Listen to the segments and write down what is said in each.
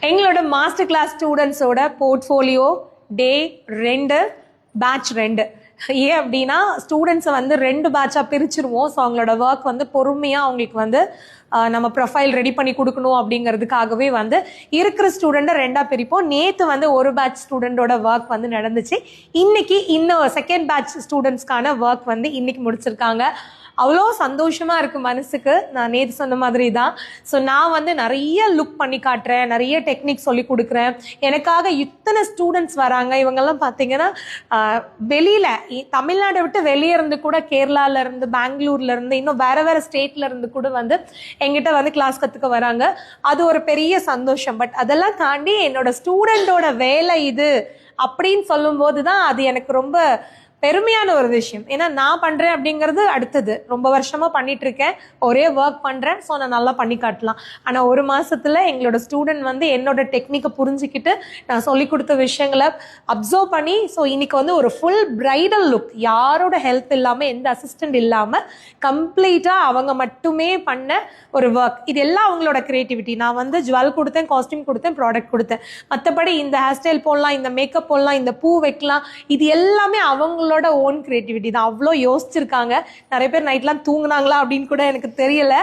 எங்களோட master class ஸ்டூடெண்ட்ஸோட portfolio டே 2 batch 2. ஏன் அப்படின்னா ஸ்டூடெண்ட்ஸை வந்து 2 பேட்சாக பிரிச்சிருவோம். ஸோ அவங்களோட ஒர்க் வந்து பொறுமையாக அவங்களுக்கு வந்து நம்ம ப்ரொஃபைல் ரெடி பண்ணி கொடுக்கணும் அப்படிங்கிறதுக்காகவே வந்து இருக்கிற ஸ்டூடெண்ட்டை 2ஆக பிரிப்போம். நேற்று வந்து ஒரு பேட்ச் ஸ்டூடெண்டோட ஒர்க் வந்து நடந்துச்சு. இன்னைக்கு இன்னும் செகண்ட் பேட்ச் ஸ்டூடெண்ட்ஸ்க்கான ஒர்க் வந்து இன்னைக்கு முடிச்சிருக்காங்க. அவ்வளோ சந்தோஷமாக இருக்குது மனசுக்கு. நான் நேற்று சொன்ன மாதிரி தான். ஸோ நான் வந்து நிறைய லுக் பண்ணி காட்டுறேன், நிறைய டெக்னிக் சொல்லி கொடுக்குறேன். எனக்காக இத்தனை ஸ்டூடெண்ட்ஸ் வராங்க. இவங்கெல்லாம் பார்த்தீங்கன்னா வெளியில் தமிழ்நாடை விட்டு வெளியே இருந்து கூட, கேரளாவிலேருந்து, பெங்களூர்லேருந்து, இன்னும் வேறு ஸ்டேட்லேருந்து கூட வந்து எங்கிட்ட வந்து கிளாஸ் கற்றுக்க வராங்க. அது ஒரு பெரிய சந்தோஷம். பட் அதெல்லாம் தாண்டி என்னோட ஸ்டூடெண்டோட வேலை இது அப்படின்னு சொல்லும்போது தான் அது எனக்கு ரொம்ப பெருமையான ஒரு விஷயம். ஏன்னா நான் பண்றேன் அப்படிங்கிறது அடுத்தது. ரொம்ப வருஷமா பண்ணிட்டு இருக்கேன், ஒரே ஒர்க் பண்றேன். ஸோ நான் நல்லா பண்ணி காட்டலாம். ஆனா ஒரு மாசத்துல எங்களோட ஸ்டூடெண்ட் வந்து என்னோட டெக்னிக்கை புரிஞ்சுக்கிட்டு, நான் சொல்லி கொடுத்த விஷயங்களை அப்சர்வ் பண்ணி, ஸோ இன்னைக்கு வந்து ஒரு ஃபுல் பிரைடல் லுக், யாரோட ஹெல்ப் இல்லாம, எந்த அசிஸ்டன்ட் இல்லாம கம்ப்ளீட்டா அவங்க மட்டுமே பண்ண ஒரு ஒர்க். இது எல்லாம் அவங்களோட கிரியேட்டிவிட்டி. நான் வந்து ஜுவல் கொடுத்தேன், காஸ்டியூம் கொடுத்தேன், ப்ராடக்ட் கொடுத்தேன். மற்றபடி இந்த ஹேர் ஸ்டைல் போடலாம், இந்த மேக்கப் போடலாம், இந்த பூ வைக்கலாம், இது எல்லாமே அவங்களோட ஓன் கிரியேட்டிவிட்டி தான். அவ்வளோ யோசிச்சிருக்காங்க. நிறைய பேர் நைட்லாம் தூங்குனாங்களா அப்படின்னு கூட எனக்கு தெரியல.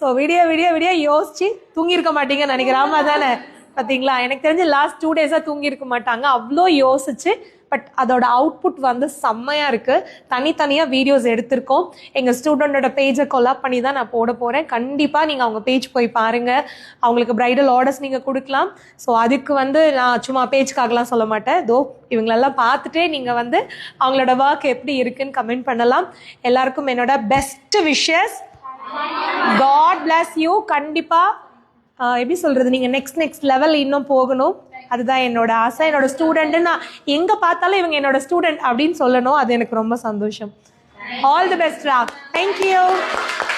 ஸோ விடிய யோசிச்சு தூங்கியிருக்க மாட்டீங்கன்னு நினைக்கிறேன். ஆமா தானே? பார்த்தீங்களா? எனக்கு தெரிஞ்சு லாஸ்ட் 2 டேஸாக தூங்கியிருக்க மாட்டாங்க. அவ்வளோ யோசிச்சு. பட் அதோட அவுட்புட் வந்து செம்மையாக இருக்குது. தனித்தனியாக வீடியோஸ் எடுத்திருக்கோம். எங்கள் ஸ்டூடெண்டோட பேஜை கொலாப் பண்ணி தான் நான் போட போகிறேன். கண்டிப்பாக நீங்கள் அவங்க பேஜ் போய் பாருங்கள். அவங்களுக்கு ப்ரைடல் ஆர்டர்ஸ் நீங்கள் கொடுக்கலாம். ஸோ அதுக்கு வந்து நான் சும்மா பேஜ்க்காகலாம் சொல்ல மாட்டேன். இவங்களெல்லாம் பார்த்துட்டே நீங்கள் வந்து அவங்களோட ஒர்க் எப்படி இருக்குன்னு கமெண்ட் பண்ணலாம். எல்லாருக்கும் என்னோட best wishes. God bless you. கண்டிப்பாக எப்படி சொல்கிறது, நீங்கள் நெக்ஸ்ட் லெவல் இன்னும் போகணும். அதுதான் என்னோட ஆசை. என்னோட ஸ்டூடெண்ட்டு நான் எங்கே பார்த்தாலும் இவங்க என்னோட ஸ்டூடெண்ட் அப்படின்னு சொல்லணும். அது எனக்கு ரொம்ப சந்தோஷம். ஆல் தி பெஸ்ட் ரா. தேங்க்யூ.